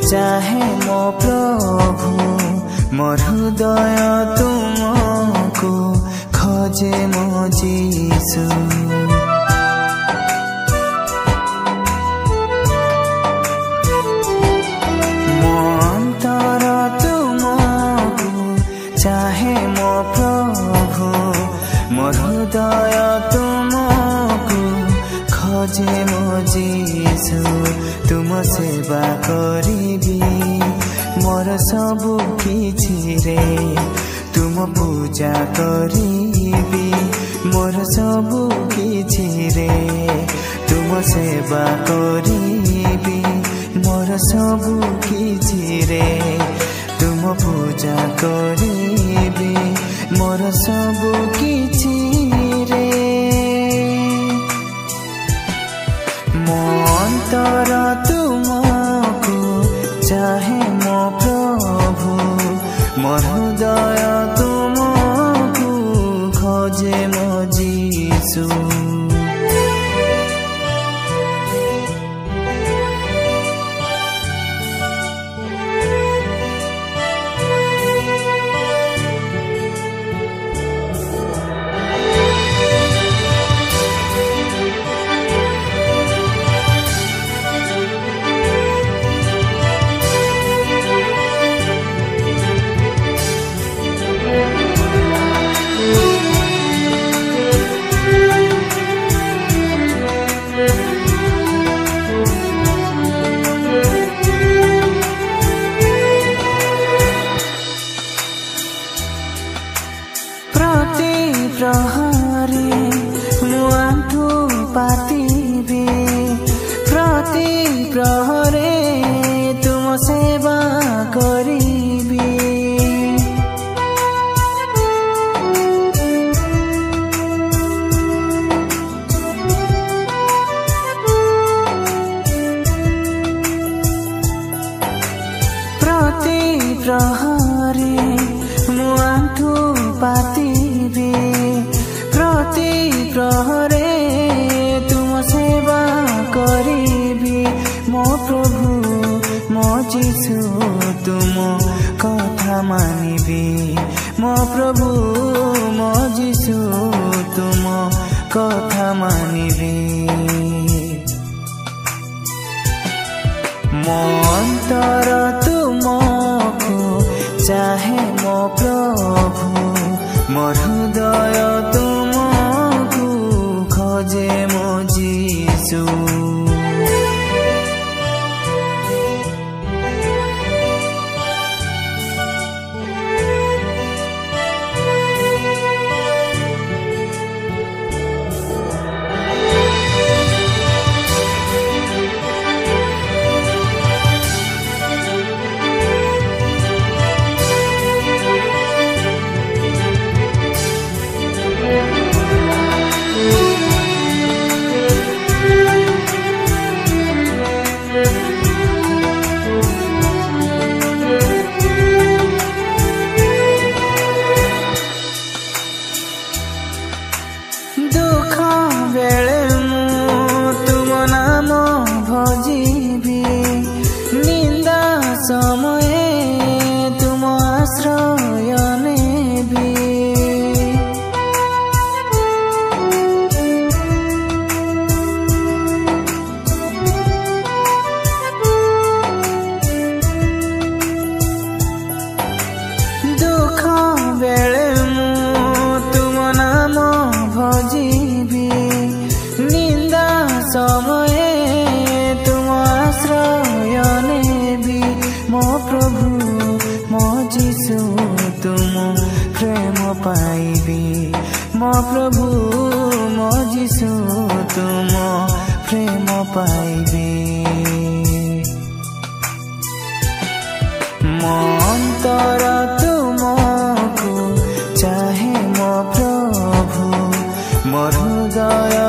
चाहे मो प्रभु मोर हृदय तुमको खोजे मो जीसु। मो अंतर तुमको चाहे मो प्रभु मोर हृदय तुमको खोजे मो जीसु। तुम सेवा करिबी मोर सबु किछि रे, तुम पूजा करिबी मोर सबु किछि रे, तुम सेवा करिबी मोर सबु किछि रे, तुम पूजा करिबी मोर सबु किछि रे। मो अंतर तुमको चाहे मो प्रभु मोर हृदय तुमको खोजे मो जीसु। प्रहरी मुआंठू पातिबी प्रति प्रहरे तुम सेवा करिबी। प्रति प्रहरे मुआंठू पातिबी प्रति प्रहरे तुम सेवा करिबी। मो प्रभु मो जीसु तुम कथा मानिबी, मो प्रभु मो जीसु तुम कथा मानिबी। मो अंतर तुमको चाहे मो प्रभु मोर हृदय तुमको खोजे मो जीसु। दुख बेले मु तुम नाम भजिबी, निंदा समय तुम आश्रय नेबी। दुख बेले मु तुम नाम भजिबी, निंदा समय तुम आश्रय नेबी। मो प्रभु मो जीसु तुम प्रेम पाइबी, मो प्रभु मो जीसु तुम प्रेम पाइबी। मो अंतर मोर हृदय